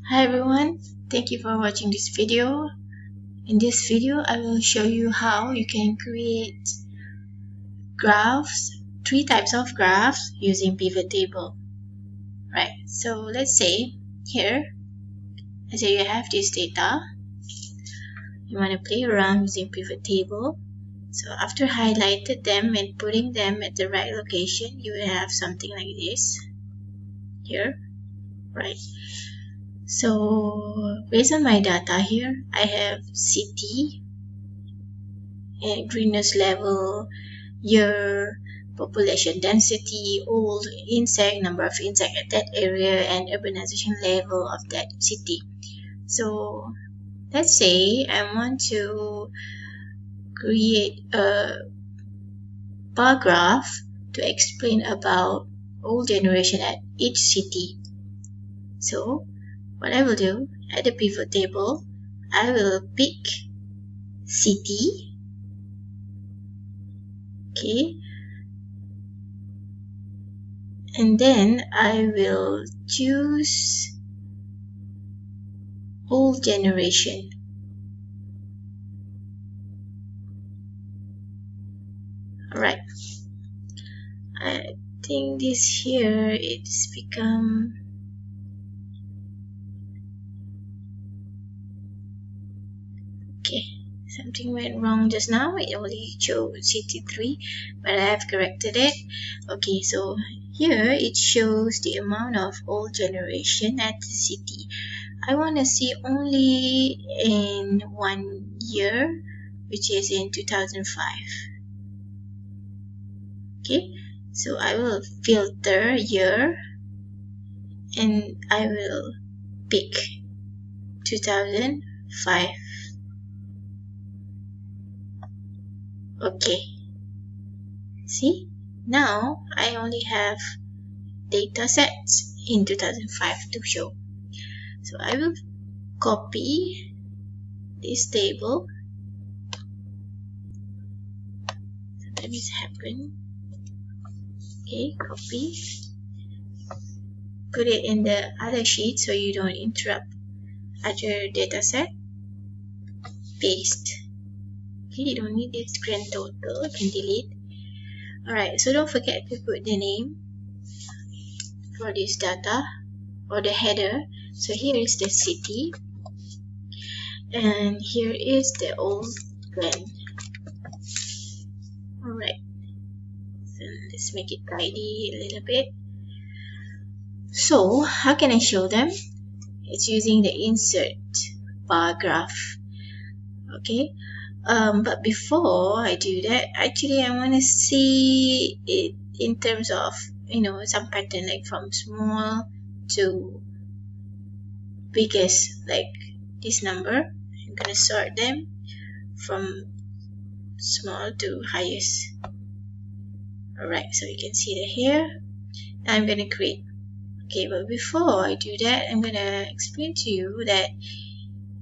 Hi everyone, thank you for watching this video. In this video, I will show you how you can create graphs, three types of graphs using pivot table. Right, so let's say here, you have this data. You want to play around using pivot table. So after highlighted them and putting them at the right location, you will have something like this here, right? So based on my data here, I have city and greenness level, year, population density, old insect, number of insect at that area, and urbanization level of that city. So let's say I want to create a bar graph to explain about old generation at each city. So what I will do at the pivot table, I will pick city, okay, and then I will choose old generation. Alright, I think this here it's become okay. Something went wrong just now. It only showed city3, but I have corrected it. Okay, so here it shows the amount of old generation at the city. I want to see only in 1 year, which is in 2005. Okay, so I will filter year and I will pick 2005. Okay, see, now I only have data sets in 2005 to show. So I will copy this table. Sometimes it happens. Okay, copy. Put it in the other sheet so you don't interrupt other data set. Paste. Okay, you don't need its grand total. You can delete. Alright, so don't forget to put the name for this data or the header. So here is the city and here is the old grand. Alright, so let's make it tidy a little bit. So how can I show them? It's using the insert bar graph. Okay, but before I do that, actually I want to see it in terms of some pattern, like from small to biggest, like this number. I'm gonna sort them from small to highest. Alright, so you can see that here I'm gonna create. Okay, but before I do that, I'm gonna explain to you that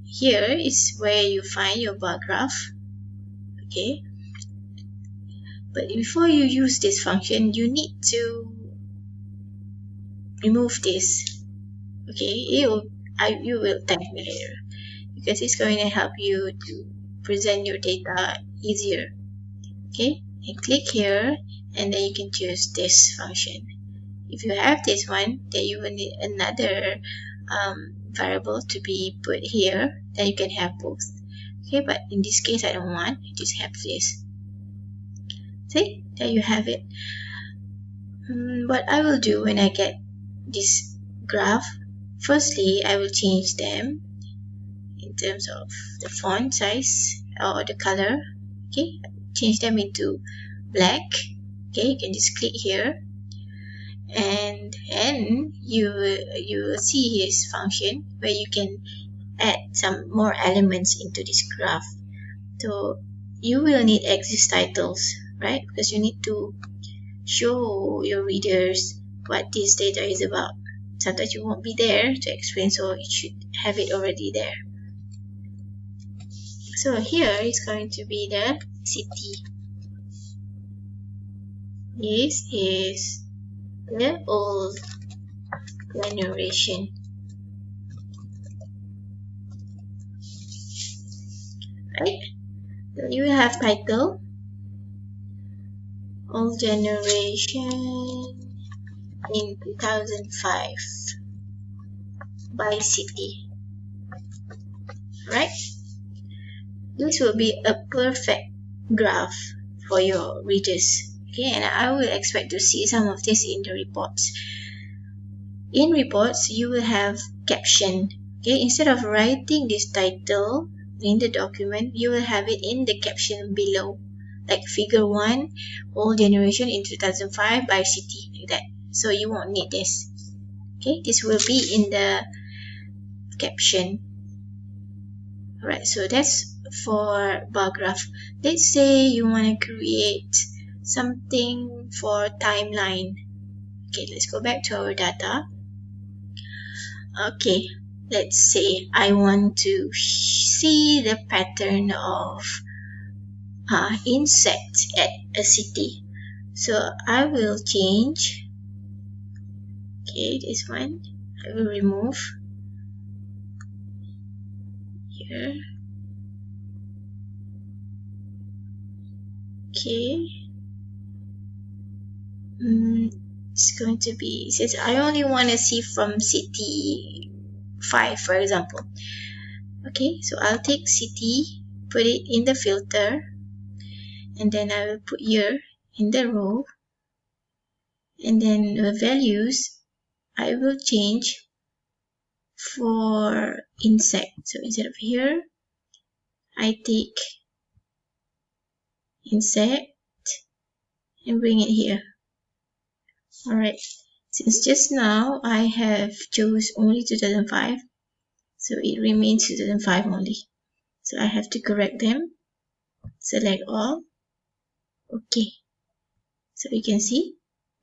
here is where you find your bar graph. Okay, but before you use this function, you need to remove this. Okay, you will thank me later because it's going to help you to present your data easier. Okay, and click here and then you can choose this function. If you have this one, then you will need another variable to be put here, then you can have both. Okay, but in this case I don't want, I just have this. See, there you have it. What I will do when I get this graph, firstly I will change them in terms of the font size or the color. Okay, change them into black. Okay, you can just click here and then you will see his function where you can add some more elements into this graph. So you will need axis titles, right? Because you need to show your readers what this data is about. Sometimes you won't be there to explain, so you should have it already there. So here is going to be the city. This is the old generation. right? So you will have title, all generation in 2005 by city, right? This will be a perfect graph for your readers. Okay, and I will expect to see some of this in the reports. In reports, you will have caption. Okay, instead of writing this title in the document, you will have it in the caption below, like figure 1, all generation in 2005 by city, like that. So you won't need this. Okay, this will be in the caption. Alright, so that's for bar graph. Let's say you want to create something for timeline. Okay, let's go back to our data. Okay, let's say I want to see the pattern of insects at a city. So I will change, okay, this one. I will remove here. Okay. It's going to be, it says I only want to see from city 5, for example. Okay, so I'll take city, put it in the filter, and then I will put here in the row, and then the values I will change for insect. So instead of here, I take insect and bring it here. Alright, since just now I have chose only 2005, so it remains 2005 only. So I have to correct them. Select all. Okay. So you can see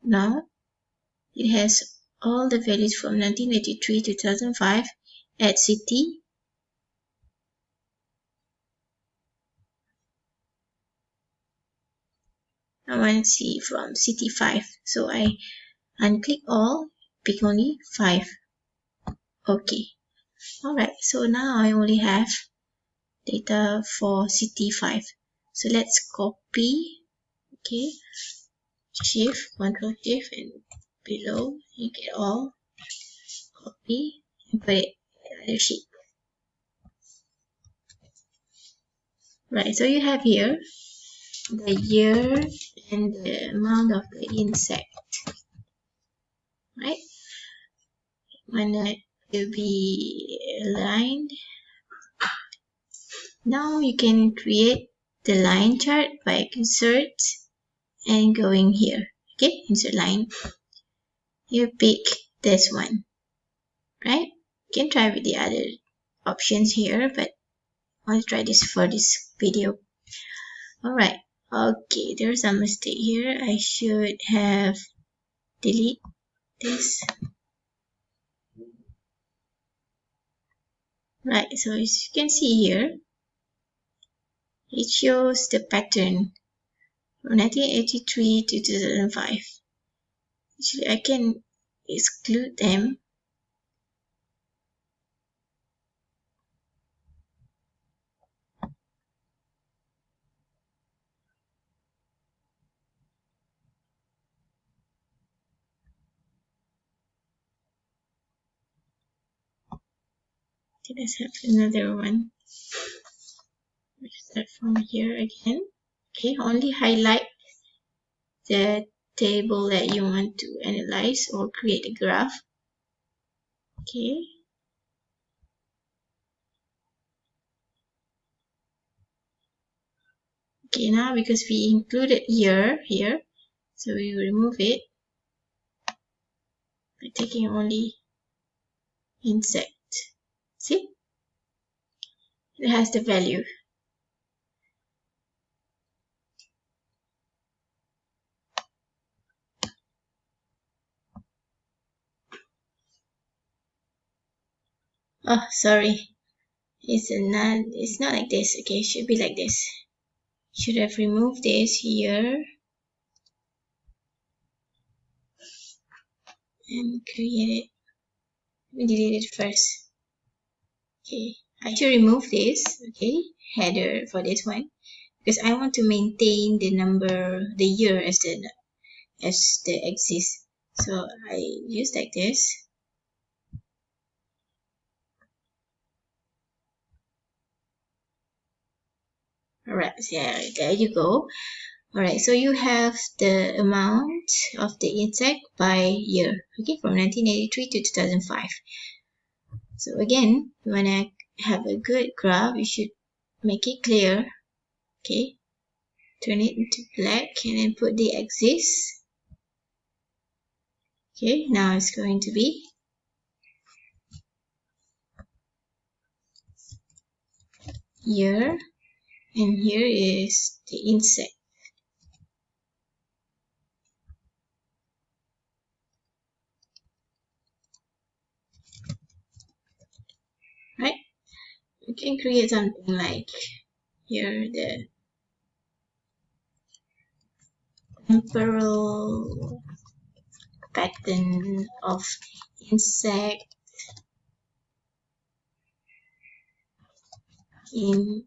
now it has all the values from 1983 to 2005 at city. I want to see from city 5. So I unclick all, pick only 5. Okay. Alright, so now I only have data for city 5. So let's copy. Okay. Shift, Control Shift, and below you get all. Copy and put it in the other sheet. Right, so you have here the year and the amount of the insect. Right? When it will be aligned. Now you can create the line chart by insert and going here. Okay, insert line. You pick this one. Right? You can try with the other options here, but I'll try this for this video. Alright. Okay, there's a mistake here. I should have delete this. Right, so as you can see here, it shows the pattern from 1983 to 2005. Actually, I can exclude them. Okay, let's have another one. We start from here again. Okay, only highlight the table that you want to analyze or create a graph. Okay. Okay, now because we included year here, so we remove it by taking only insect. See? It has the value. Oh, sorry. It's not like this. Okay, it should be like this. Should have removed this here and create it. Let me delete it first. Okay, I should remove this, okay, header for this one, because I want to maintain the number, the year as the axis. So I use like this. Alright, yeah, there you go. Alright, so you have the amount of the insect by year, okay, from 1983 to 2005. So again, when I have a good graph, you should make it clear, okay, turn it into black and then put the axis. Okay, now it's going to be year, and here is the insect. Right? You can create something like here the temporal pattern of insect in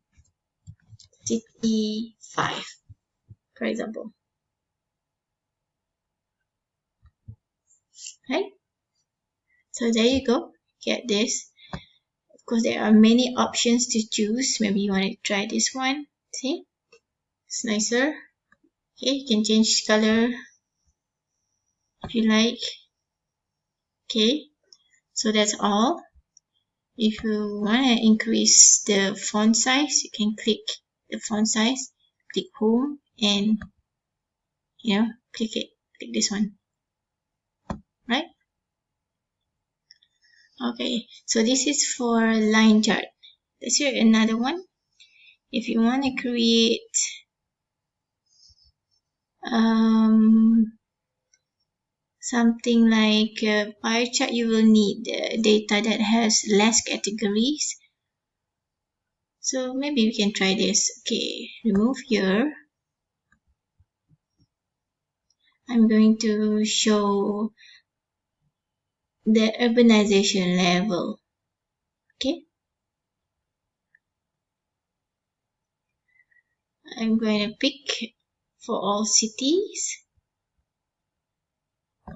city 5, for example. Right? So there you go. Get this. Of course, there are many options to choose. Maybe you want to try this one. See? It's nicer. Okay, you can change color if you like. Okay, so that's all. If you want to increase the font size, you can click the font size, click home, and click it. Click this one. Right? Okay, so this is for line chart. Let's hear another one. If you want to create something like a pie chart, you will need data that has less categories. So maybe we can try this. Okay, remove here. I'm going to show the urbanization level. Okay, I'm going to pick for all cities.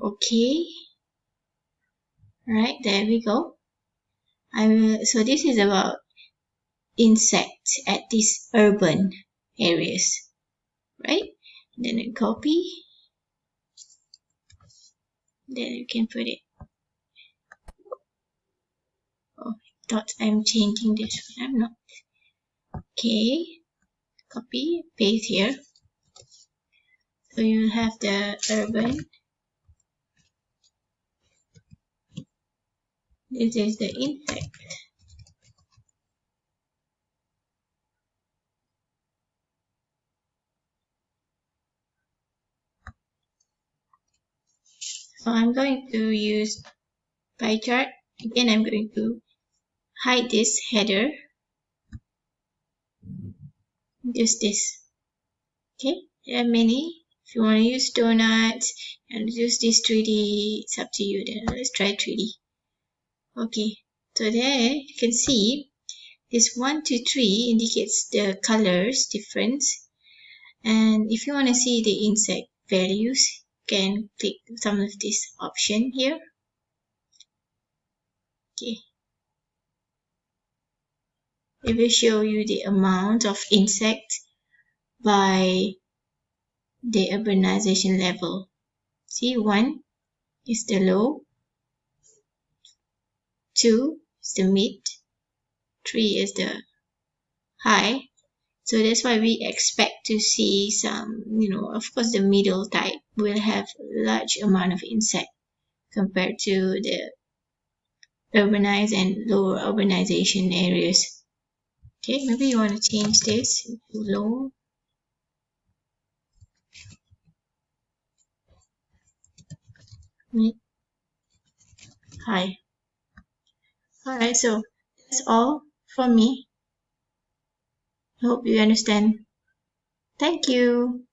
Okay, right, there we go. So this is about insects at these urban areas, right? Then I copy, then you can put it. Oh, I thought I'm changing this one. I'm not. Okay, copy, paste here. So you have the urban. This is the insect. So I'm going to use pie chart. Again, I'm going to hide this header. Use this. Okay, there are many. If you want to use donuts and use this 3D, it's up to you. Then let's try 3D. Okay, so there you can see this 1, 2, 3 indicates the colors difference. And if you want to see the insect values, you can click some of this option here. Okay, it will show you the amount of insects by the urbanization level. See, 1 is the low, 2 is the mid, 3 is the high. So that's why we expect to see some, of course the middle type will have large amount of insect compared to the urbanized and lower urbanization areas. Okay, maybe you want to change this to low. Mid, high. Alright, so that's all from me. Hope you understand. Thank you.